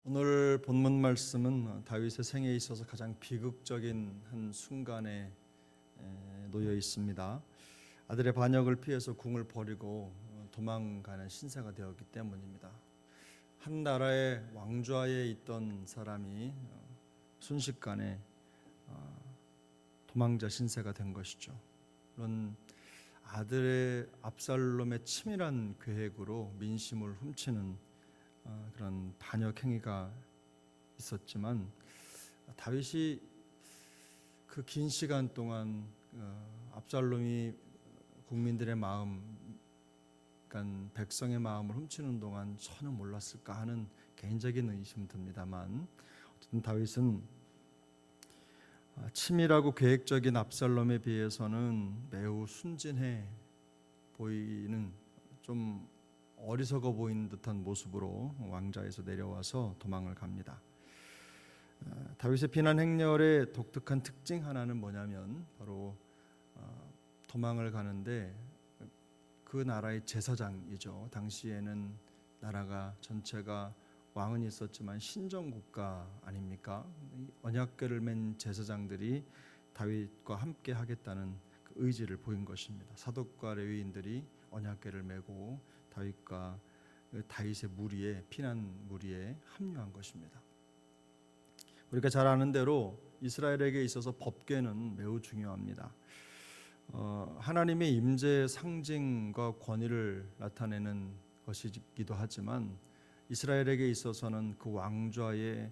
오늘 본문 말씀은 다윗의 생애에 있어서 가장 비극적인 한 순간에 놓여 있습니다. 아들의 반역을 피해서 궁을 버리고 도망가는 신세가 되었기 때문입니다. 한 나라의 왕좌에 있던 사람이 순식간에 도망자 신세가 된 것이죠. 물론 아들의 압살롬의 치밀한 계획으로 민심을 훔치는 그런 반역 행위가 있었지만 다윗이 그 긴 시간 동안 압살롬이 국민들의 마음, 그러니까 백성의 마음을 훔치는 동안 전혀 몰랐을까 하는 개인적인 의심 듭니다만, 어쨌든 다윗은 치밀하고 계획적인 압살롬에 비해서는 매우 순진해 보이는, 좀 어리석어 보이는 듯한 모습으로 왕좌에서 내려와서 도망을 갑니다. 다윗의 비난 행렬의 독특한 특징 하나는 뭐냐면 바로 도망을 가는데 그 나라의 제사장이죠. 당시에는 나라가 전체가 왕은 있었지만 신정국가 아닙니까? 언약궤를 맨 제사장들이 다윗과 함께 하겠다는 그 의지를 보인 것입니다. 사독과 레위인들이 언약궤를 메고 다윗과 다윗의 무리에, 피난 무리에 합류한 것입니다. 우리가 잘 아는 대로 이스라엘에게 있어서 법궤는 매우 중요합니다. 하나님의 임재의 상징과 권위를 나타내는 것이기도 하지만 이스라엘에게 있어서는 그 왕좌의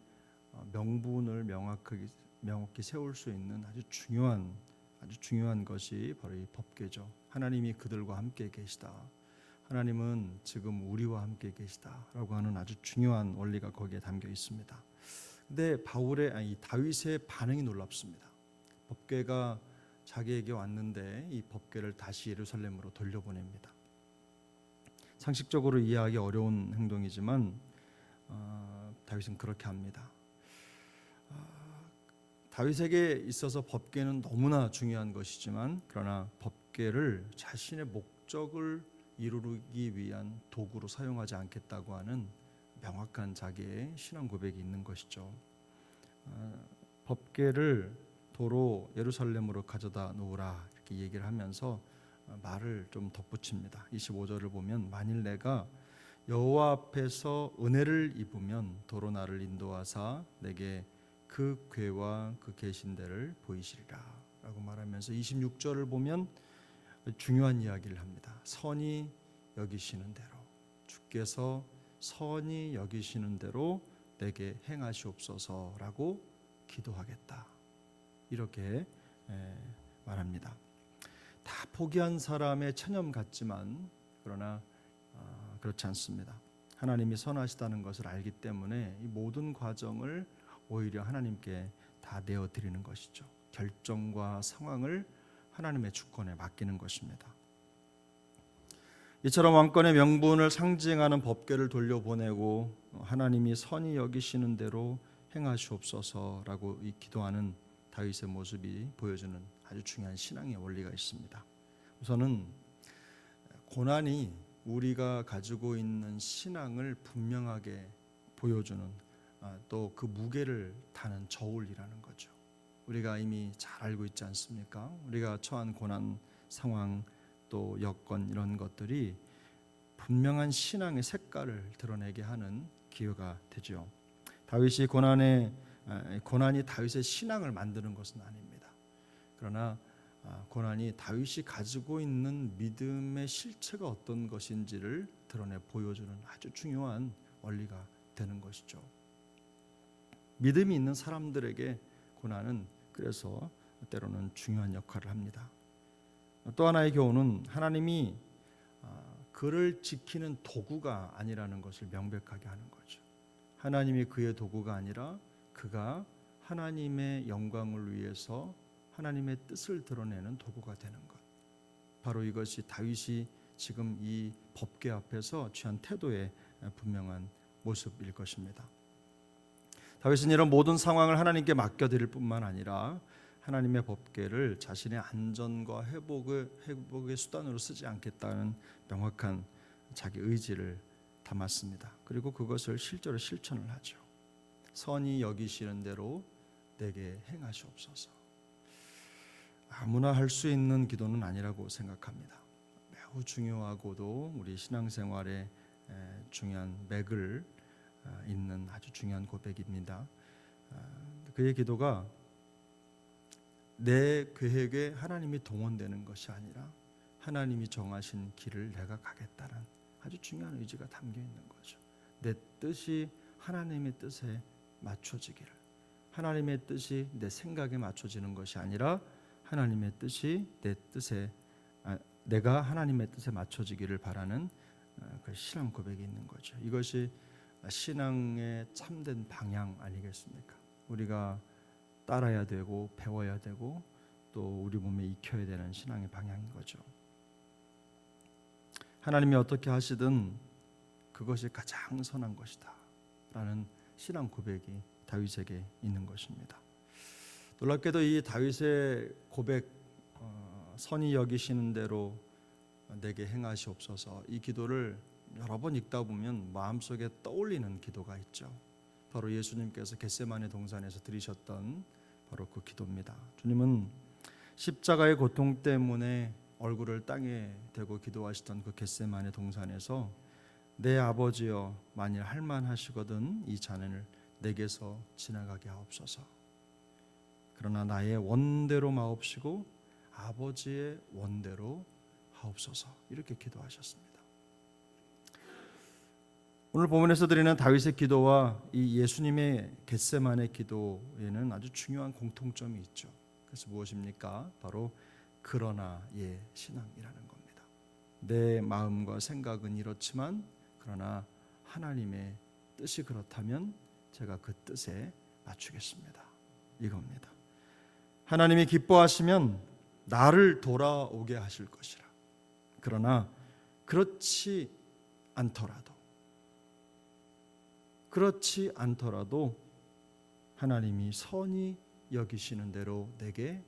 명분을 명확히 세울 수 있는 아주 중요한 것이 바로 이 법궤죠. 하나님이 그들과 함께 계시다. 하나님은 지금 우리와 함께 계시다라고 하는 아주 중요한 원리가 거기에 담겨 있습니다. 근데 다윗의 반응이 놀랍습니다. 법궤가 자기에게 왔는데 이 법궤를 다시 예루살렘으로 돌려보냅니다. 상식적으로 이해하기 어려운 행동이지만 다윗은 그렇게 합니다. 다윗에게 있어서 법궤는 너무나 중요한 것이지만 그러나 법궤를 자신의 목적을 이루기 위한 도구로 사용하지 않겠다고 하는 명확한 자기의 신앙 고백이 있는 것이죠. 법궤를 도로 예루살렘으로 가져다 놓으라 이렇게 얘기를 하면서 말을 좀 덧붙입니다. 25절을 보면 만일 내가 여호와 앞에서 은혜를 입으면 도로 나를 인도하사 내게 그 궤와 그 계신 데를 보이시리라 라고 말하면서 26절을 보면 중요한 이야기를 합니다. 선히 여기시는 대로, 주께서 선히 여기시는 대로 내게 행하시옵소서라고 기도하겠다 이렇게 말합니다. 다 포기한 사람의 체념 같지만 그러나 그렇지 않습니다. 하나님이 선하시다는 것을 알기 때문에 이 모든 과정을 오히려 하나님께 다 내어드리는 것이죠. 결정과 상황을 하나님의 주권에 맡기는 것입니다. 이처럼 왕권의 명분을 상징하는 법궤를 돌려보내고 하나님이 선히 여기시는 대로 행하시옵소서라고 기도하는 다윗의 모습이 보여주는 아주 중요한 신앙의 원리가 있습니다. 우선은 고난이 우리가 가지고 있는 신앙을 분명하게 보여주는 또 그 무게를 타는 저울이라는 거죠. 우리가 이미 잘 알고 있지 않습니까? 우리가 처한 고난 상황 또 여건 이런 것들이 분명한 신앙의 색깔을 드러내게 하는 기회가 되죠. 다윗이 고난이 다윗의 신앙을 만드는 것은 아닙니다. 그러나 고난이 다윗이 가지고 있는 믿음의 실체가 어떤 것인지를 드러내 보여주는 아주 중요한 원리가 되는 것이죠. 믿음이 있는 사람들에게 고난은 그래서 때로는 중요한 역할을 합니다. 또 하나의 교훈은 하나님이 그를 지키는 도구가 아니라는 것을 명백하게 하는 거죠. 하나님이 그의 도구가 아니라 그가 하나님의 영광을 위해서 하나님의 뜻을 드러내는 도구가 되는 것. 바로 이것이 다윗이 지금 이 법궤 앞에서 취한 태도의 분명한 모습일 것입니다. 다윗은 이런 모든 상황을 하나님께 맡겨드릴 뿐만 아니라 하나님의 법궤를 자신의 안전과 회복의 수단으로 쓰지 않겠다는 명확한 자기 의지를 담았습니다. 그리고 그것을 실제로 실천을 하죠. 선히 여기시는 대로 내게 행하시옵소서. 아무나 할 수 있는 기도는 아니라고 생각합니다. 매우 중요하고도 우리 신앙생활에 중요한 맥을 잇는 아주 중요한 고백입니다. 그의 기도가 내 계획에 하나님이 동원되는 것이 아니라 하나님이 정하신 길을 내가 가겠다는 아주 중요한 의지가 담겨 있는 거죠. 내 뜻이 하나님의 뜻에 맞춰지기를, 하나님의 뜻이 내 생각에 맞춰지는 것이 아니라 하나님의 뜻이 내 뜻에, 내가 하나님의 뜻에 맞춰지기를 바라는 그 신앙 고백이 있는 거죠. 이것이 신앙의 참된 방향 아니겠습니까? 우리가 따라야 되고 배워야 되고 또 우리 몸에 익혀야 되는 신앙의 방향인 거죠. 하나님이 어떻게 하시든 그것이 가장 선한 것이다 라는 신앙 고백이 다윗에게 있는 것입니다. 놀랍게도 이 다윗의 고백, 선히 여기시는 대로 내게 행하시옵소서, 이 기도를 여러 번 읽다 보면 마음속에 떠올리는 기도가 있죠. 바로 예수님께서 겟세마네 동산에서 드리셨던 바로 그 기도입니다. 주님은 십자가의 고통 때문에 얼굴을 땅에 대고 기도하시던 그 겟세마네 동산에서 내 아버지여, 만일 할만하시거든 이 잔을 내게서 지나가게 하옵소서. 그러나 나의 원대로 마옵시고 아버지의 원대로 하옵소서. 이렇게 기도하셨습니다. 오늘 본문에서 드리는 다윗의 기도와 이 예수님의 겟세마네 기도에는 아주 중요한 공통점이 있죠. 그래서 무엇입니까? 바로 그러나의 신앙이라는 겁니다. 내 마음과 생각은 이렇지만 그러나 하나님의 뜻이 그렇다면 제가 그 뜻에 맞추겠습니다. 이겁니다. 하나님이 기뻐하시면 나를 돌아오게 하실 것이라. 그러나 그렇지 않더라도 하나님이 선히 여기시는 대로 내게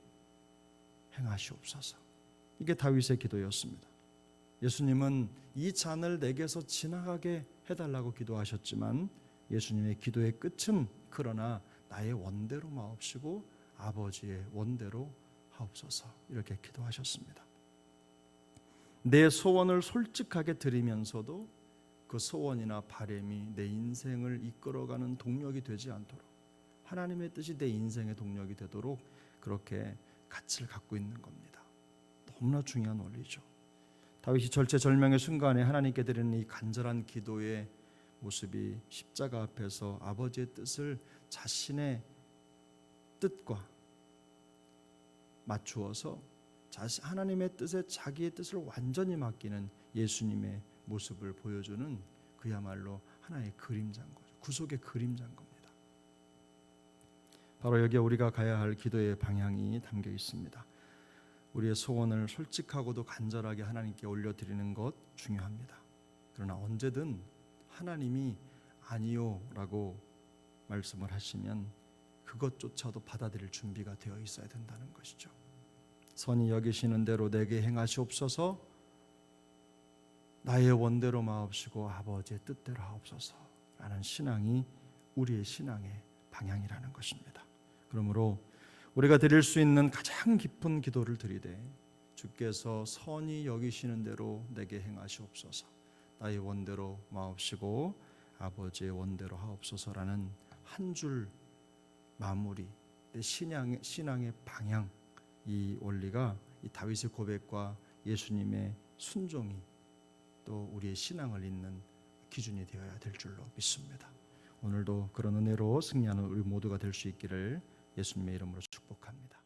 행하시옵소서. 이게 다윗의 기도였습니다. 예수님은 이 잔을 내게서 지나가게 해달라고 기도하셨지만 예수님의 기도의 끝은 그러나 나의 원대로 마옵시고 아버지의 원대로 하옵소서, 이렇게 기도하셨습니다. 내 소원을 솔직하게 드리면서도 그 소원이나 바람이 내 인생을 이끌어가는 동력이 되지 않도록, 하나님의 뜻이 내 인생의 동력이 되도록 그렇게 가치를 갖고 있는 겁니다. 너무나 중요한 원리죠. 다윗이 절체절명의 순간에 하나님께 드리는 이 간절한 기도의 모습이 십자가 앞에서 아버지의 뜻을 자신의 뜻과 맞추어서 하나님의 뜻에 자기의 뜻을 완전히 맡기는 예수님의 모습을 보여주는 그야말로 하나의 그림자인 거죠. 구속의 그림자인 겁니다. 바로 여기에 우리가 가야 할 기도의 방향이 담겨 있습니다. 우리의 소원을 솔직하고도 간절하게 하나님께 올려드리는 것 중요합니다. 그러나 언제든 하나님이 아니요 라고 말씀을 하시면 그것조차도 받아들일 준비가 되어 있어야 된다는 것이죠. 선히 여기시는 대로 내게 행하시옵소서, 나의 원대로 마옵시고 아버지의 뜻대로 하옵소서 라는 신앙이 우리의 신앙의 방향이라는 것입니다. 그러므로 우리가 드릴 수 있는 가장 깊은 기도를 드리되 주께서 선히 여기시는 대로 내게 행하시옵소서, 나의 원대로 마옵시고 아버지의 원대로 하옵소서라는 한 줄 마무리, 내 신앙의 방향, 이 원리가 이 다윗의 고백과 예수님의 순종이 또 우리의 신앙을 잇는 기준이 되어야 될 줄로 믿습니다. 오늘도 그런 은혜로 승리하는 우리 모두가 될 수 있기를 예수님의 이름으로 축복합니다.